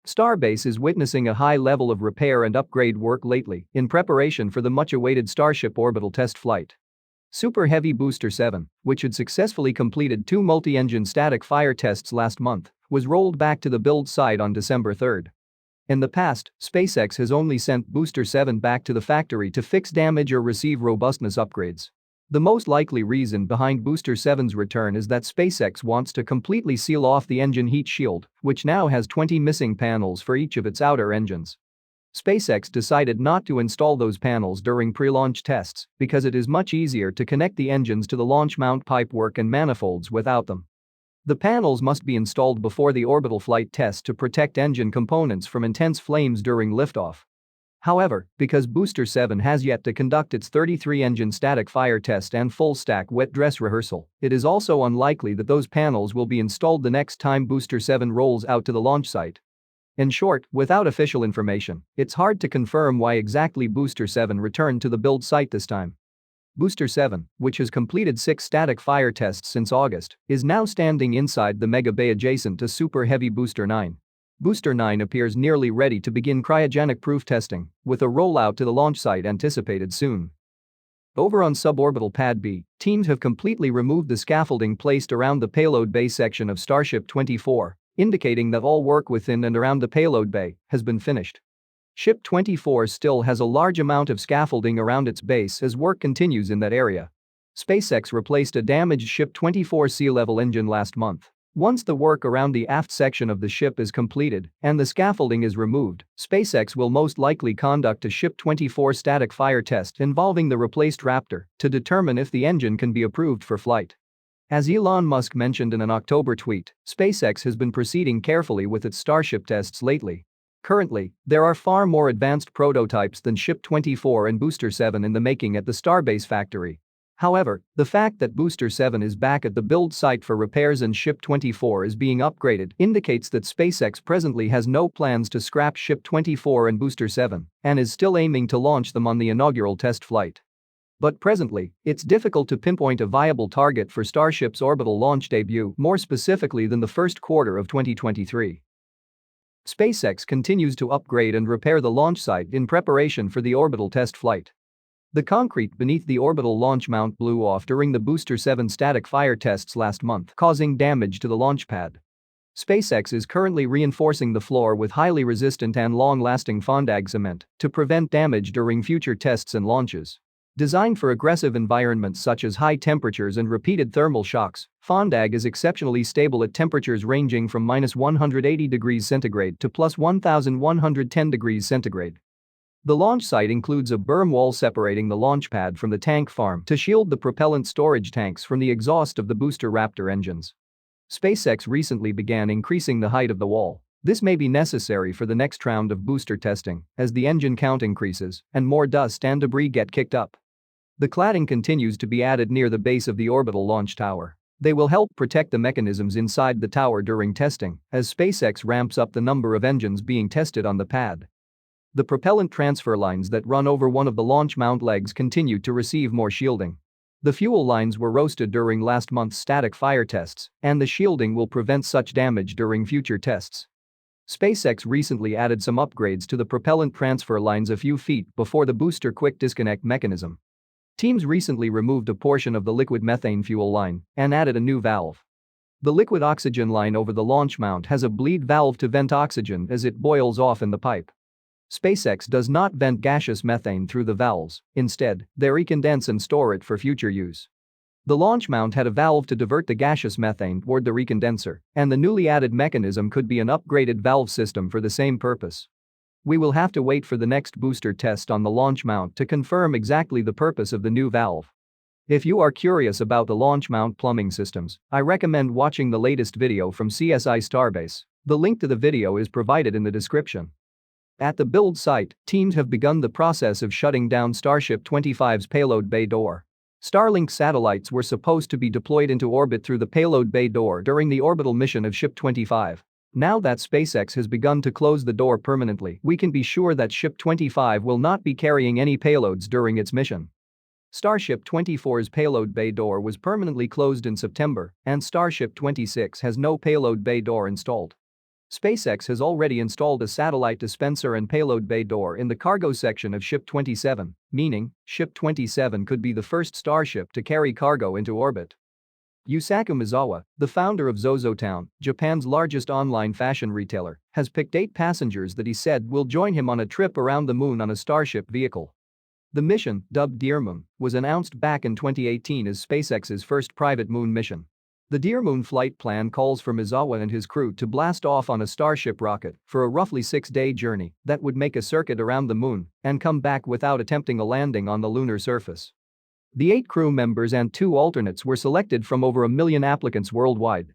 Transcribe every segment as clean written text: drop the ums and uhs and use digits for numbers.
Starbase is witnessing a high level of repair and upgrade work lately in preparation for the much-awaited Starship orbital test flight. Super Heavy Booster 7, which had successfully completed 2 multi-engine static fire tests last month, was rolled back to the build site on December 3. In the past, SpaceX has only sent Booster 7 back to the factory to fix damage or receive robustness upgrades. The most likely reason behind Booster 7's return is that SpaceX wants to completely seal off the engine heat shield, which now has 20 missing panels for each of its outer engines. SpaceX decided not to install those panels during pre-launch tests because it is much easier to connect the engines to the launch mount pipework and manifolds without them. The panels must be installed before the orbital flight test to protect engine components from intense flames during liftoff. However, because Booster 7 has yet to conduct its 33-engine static fire test and full-stack wet dress rehearsal, it is also unlikely that those panels will be installed the next time Booster 7 rolls out to the launch site. In short, without official information, it's hard to confirm why exactly Booster 7 returned to the build site this time. Booster 7, which has completed 6 static fire tests since August, is now standing inside the mega bay adjacent to Super Heavy Booster 9. Booster 9 appears nearly ready to begin cryogenic proof testing, with a rollout to the launch site anticipated soon. Over on suborbital Pad B, teams have completely removed the scaffolding placed around the payload bay section of Starship 24, indicating that all work within and around the payload bay has been finished. Ship 24 still has a large amount of scaffolding around its base as work continues in that area. SpaceX replaced a damaged Ship 24 sea-level engine last month. Once the work around the aft section of the ship is completed and the scaffolding is removed, SpaceX will most likely conduct a Ship 24 static fire test involving the replaced Raptor to determine if the engine can be approved for flight. As Elon Musk mentioned in an October tweet, SpaceX has been proceeding carefully with its Starship tests lately. Currently, there are far more advanced prototypes than Ship 24 and Booster 7 in the making at the Starbase factory. However, the fact that Booster 7 is back at the build site for repairs and Ship 24 is being upgraded indicates that SpaceX presently has no plans to scrap Ship 24 and Booster 7 and is still aiming to launch them on the inaugural test flight. But presently, it's difficult to pinpoint a viable target for Starship's orbital launch debut more specifically than the first quarter of 2023. SpaceX continues to upgrade and repair the launch site in preparation for the orbital test flight. The concrete beneath the orbital launch mount blew off during the Booster 7 static fire tests last month, causing damage to the launch pad. SpaceX is currently reinforcing the floor with highly resistant and long-lasting Fondag cement to prevent damage during future tests and launches. Designed for aggressive environments such as high temperatures and repeated thermal shocks, Fondag is exceptionally stable at temperatures ranging from -180 degrees centigrade to +1110 degrees centigrade. The launch site includes a berm wall separating the launch pad from the tank farm to shield the propellant storage tanks from the exhaust of the booster Raptor engines. SpaceX recently began increasing the height of the wall. This may be necessary for the next round of booster testing as the engine count increases and more dust and debris get kicked up. The cladding continues to be added near the base of the orbital launch tower. They will help protect the mechanisms inside the tower during testing as SpaceX ramps up the number of engines being tested on the pad. The propellant transfer lines that run over one of the launch mount legs continue to receive more shielding. The fuel lines were roasted during last month's static fire tests, and the shielding will prevent such damage during future tests. SpaceX recently added some upgrades to the propellant transfer lines a few feet before the booster quick disconnect mechanism. Teams recently removed a portion of the liquid methane fuel line and added a new valve. The liquid oxygen line over the launch mount has a bleed valve to vent oxygen as it boils off in the pipe. SpaceX does not vent gaseous methane through the valves, instead, they recondense and store it for future use. The launch mount had a valve to divert the gaseous methane toward the recondenser, and the newly added mechanism could be an upgraded valve system for the same purpose. We will have to wait for the next booster test on the launch mount to confirm exactly the purpose of the new valve. If you are curious about the launch mount plumbing systems, I recommend watching the latest video from CSI Starbase. The link to the video is provided in the description. At the build site, teams have begun the process of shutting down Starship 25's payload bay door. Starlink satellites were supposed to be deployed into orbit through the payload bay door during the orbital mission of Ship 25. Now that SpaceX has begun to close the door permanently, we can be sure that Ship 25 will not be carrying any payloads during its mission. Starship 24's payload bay door was permanently closed in September, and Starship 26 has no payload bay door installed. SpaceX has already installed a satellite dispenser and payload bay door in the cargo section of Ship 27, meaning Ship 27 could be the first Starship to carry cargo into orbit. Yusaku Maezawa, the founder of ZOZOTOWN, Japan's largest online fashion retailer, has picked 8 passengers that he said will join him on a trip around the moon on a Starship vehicle. The mission, dubbed dearMoon, was announced back in 2018 as SpaceX's first private moon mission. The dearMoon flight plan calls for Maezawa and his crew to blast off on a Starship rocket for a roughly 6-day journey that would make a circuit around the moon and come back without attempting a landing on the lunar surface. The 8 crew members and 2 alternates were selected from over 1 million applicants worldwide.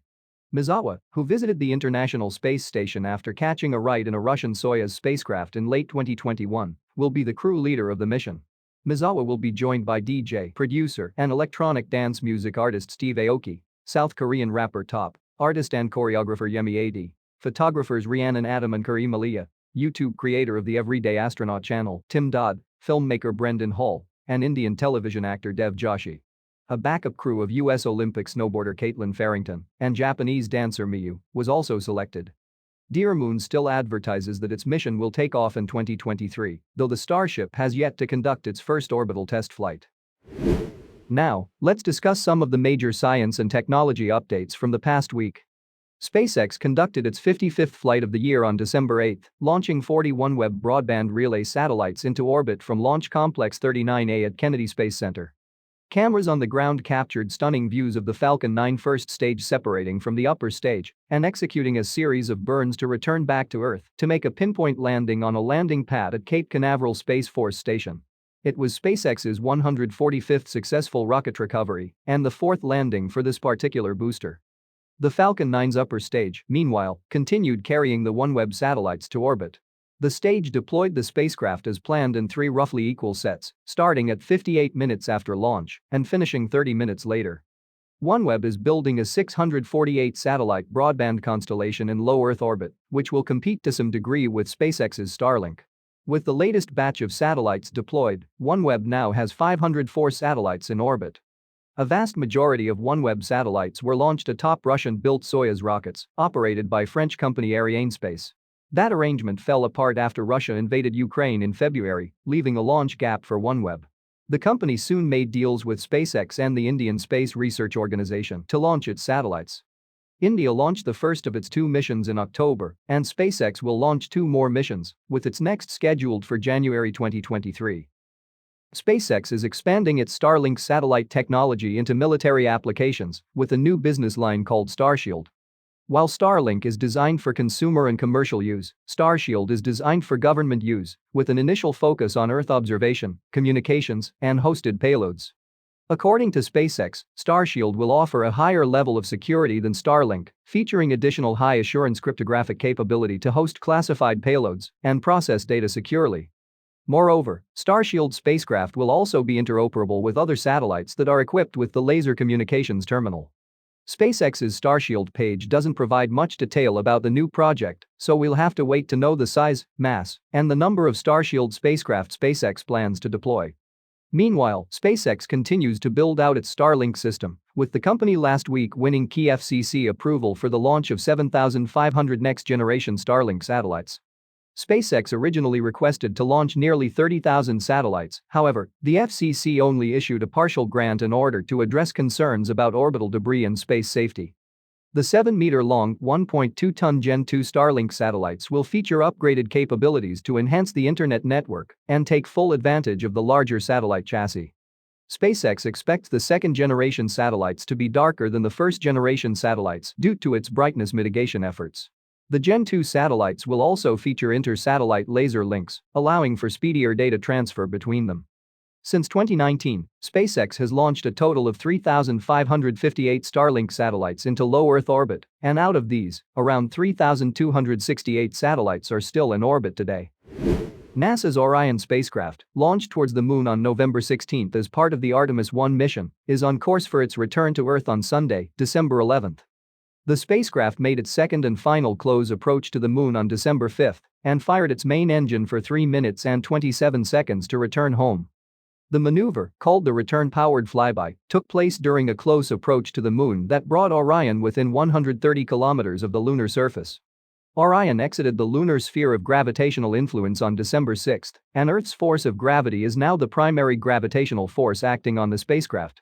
Maezawa, who visited the International Space Station after catching a ride in a Russian Soyuz spacecraft in late 2021, will be the crew leader of the mission. Maezawa will be joined by DJ, producer, and electronic dance music artist Steve Aoki, South Korean rapper Top, artist and choreographer Yemi Adi, photographers Rhiannon Adam and Kareem Aliyah, YouTube creator of the Everyday Astronaut channel Tim Dodd, filmmaker Brendan Hall, and Indian television actor Dev Joshi. A backup crew of US Olympic snowboarder Caitlin Farrington and Japanese dancer Miyu was also selected. dearMoon still advertises that its mission will take off in 2023, though the Starship has yet to conduct its first orbital test flight. Now, let's discuss some of the major science and technology updates from the past week. SpaceX conducted its 55th flight of the year on December 8, launching 40 OneWeb broadband relay satellites into orbit from Launch Complex 39A at Kennedy Space Center. Cameras on the ground captured stunning views of the Falcon 9 first stage separating from the upper stage and executing a series of burns to return back to Earth to make a pinpoint landing on a landing pad at Cape Canaveral Space Force Station. It was SpaceX's 145th successful rocket recovery and the 4th landing for this particular booster. The Falcon 9's upper stage, meanwhile, continued carrying the OneWeb satellites to orbit. The stage deployed the spacecraft as planned in 3 roughly equal sets, starting at 58 minutes after launch and finishing 30 minutes later. OneWeb is building a 648-satellite broadband constellation in low Earth orbit, which will compete to some degree with SpaceX's Starlink. With the latest batch of satellites deployed, OneWeb now has 504 satellites in orbit. A vast majority of OneWeb satellites were launched atop Russian-built Soyuz rockets, operated by French company Arianespace. That arrangement fell apart after Russia invaded Ukraine in February, leaving a launch gap for OneWeb. The company soon made deals with SpaceX and the Indian Space Research Organisation to launch its satellites. India launched the first of its 2 missions in October, and SpaceX will launch 2 more missions, with its next scheduled for January 2023. SpaceX is expanding its Starlink satellite technology into military applications with a new business line called Starshield. While Starlink is designed for consumer and commercial use, Starshield is designed for government use, with an initial focus on Earth observation, communications, and hosted payloads. According to SpaceX, Starshield will offer a higher level of security than Starlink, featuring additional high-assurance cryptographic capability to host classified payloads and process data securely. Moreover, Starshield spacecraft will also be interoperable with other satellites that are equipped with the laser communications terminal. SpaceX's Starshield page doesn't provide much detail about the new project, so we'll have to wait to know the size, mass, and the number of Starshield spacecraft SpaceX plans to deploy. Meanwhile, SpaceX continues to build out its Starlink system, with the company last week winning key FCC approval for the launch of 7,500 next-generation Starlink satellites. SpaceX originally requested to launch nearly 30,000 satellites, however, the FCC only issued a partial grant in order to address concerns about orbital debris and space safety. The 7-meter-long, 1.2-ton Gen 2 Starlink satellites will feature upgraded capabilities to enhance the internet network and take full advantage of the larger satellite chassis. SpaceX expects the second-generation satellites to be darker than the first-generation satellites due to its brightness mitigation efforts. The Gen 2 satellites will also feature inter-satellite laser links, allowing for speedier data transfer between them. Since 2019, SpaceX has launched a total of 3,558 Starlink satellites into low Earth orbit, and out of these, around 3,268 satellites are still in orbit today. NASA's Orion spacecraft, launched towards the moon on November 16 as part of the Artemis 1 mission, is on course for its return to Earth on Sunday, December 11. The spacecraft made its second and final close approach to the moon on December 5 and fired its main engine for 3 minutes and 27 seconds to return home. The maneuver, called the return-powered flyby, took place during a close approach to the moon that brought Orion within 130 kilometers of the lunar surface. Orion exited the lunar sphere of gravitational influence on December 6, and Earth's force of gravity is now the primary gravitational force acting on the spacecraft.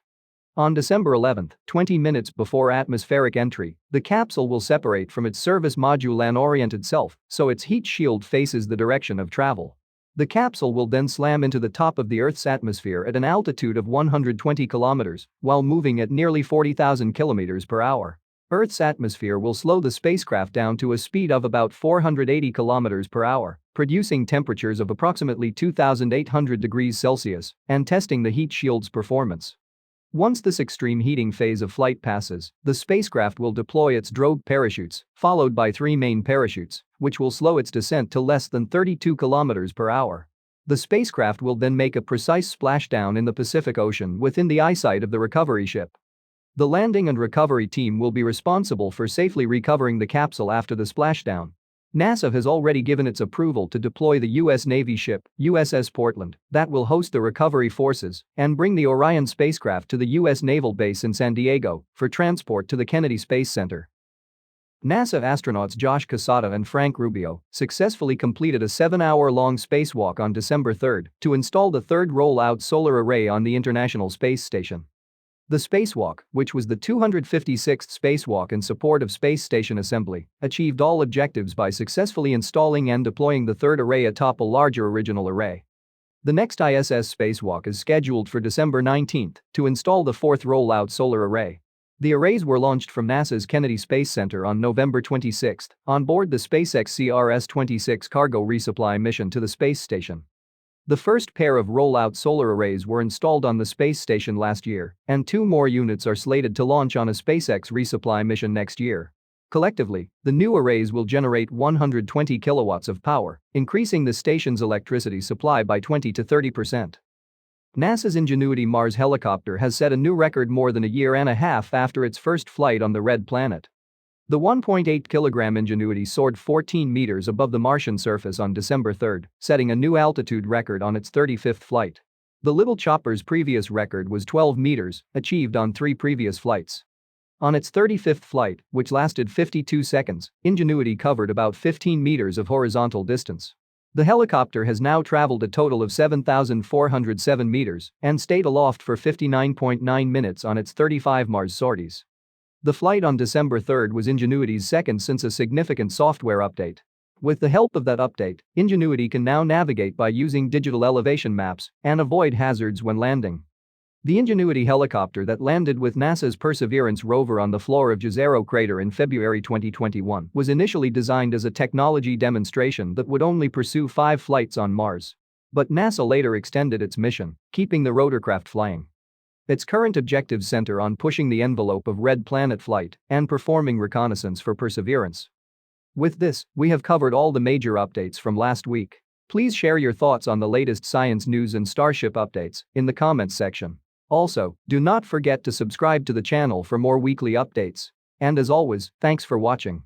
On December 11, 20 minutes before atmospheric entry, the capsule will separate from its service module and orient itself so its heat shield faces the direction of travel. The capsule will then slam into the top of the Earth's atmosphere at an altitude of 120 kilometers while moving at nearly 40,000 kilometers per hour. Earth's atmosphere will slow the spacecraft down to a speed of about 480 kilometers per hour, producing temperatures of approximately 2,800 degrees Celsius and testing the heat shield's performance. Once this extreme heating phase of flight passes, the spacecraft will deploy its drogue parachutes, followed by 3 main parachutes, which will slow its descent to less than 32 kilometers per hour. The spacecraft will then make a precise splashdown in the Pacific Ocean within the eyesight of the recovery ship. The landing and recovery team will be responsible for safely recovering the capsule after the splashdown. NASA has already given its approval to deploy the U.S. Navy ship, USS Portland, that will host the recovery forces and bring the Orion spacecraft to the U.S. Naval Base in San Diego for transport to the Kennedy Space Center. NASA astronauts Josh Cassata and Frank Rubio successfully completed a 7-hour-long spacewalk on December 3 to install the third roll-out solar array on the International Space Station. The spacewalk, which was the 256th spacewalk in support of space station assembly, achieved all objectives by successfully installing and deploying the third array atop a larger original array. The next ISS spacewalk is scheduled for December 19 to install the fourth rollout solar array. The arrays were launched from NASA's Kennedy Space Center on November 26 on board the SpaceX CRS-26 cargo resupply mission to the space station. The first pair of rollout solar arrays were installed on the space station last year, and 2 more units are slated to launch on a SpaceX resupply mission next year. Collectively, the new arrays will generate 120 kilowatts of power, increasing the station's electricity supply by 20 to 30%. NASA's Ingenuity Mars helicopter has set a new record more than a year and a half after its first flight on the Red Planet. The 1.8-kilogram Ingenuity soared 14 meters above the Martian surface on December 3, setting a new altitude record on its 35th flight. The Little Chopper's previous record was 12 meters, achieved on 3 previous flights. On its 35th flight, which lasted 52 seconds, Ingenuity covered about 15 meters of horizontal distance. The helicopter has now traveled a total of 7,407 meters and stayed aloft for 59.9 minutes on its 35 Mars sorties. The flight on December 3 was Ingenuity's second since a significant software update. With the help of that update, Ingenuity can now navigate by using digital elevation maps and avoid hazards when landing. The Ingenuity helicopter that landed with NASA's Perseverance rover on the floor of Jezero crater in February 2021 was initially designed as a technology demonstration that would only pursue 5 flights on Mars. But NASA later extended its mission, keeping the rotorcraft flying. Its current objectives center on pushing the envelope of Red Planet flight and performing reconnaissance for Perseverance. With this, we have covered all the major updates from last week. Please share your thoughts on the latest science news and Starship updates in the comments section. Also, do not forget to subscribe to the channel for more weekly updates. And as always, thanks for watching.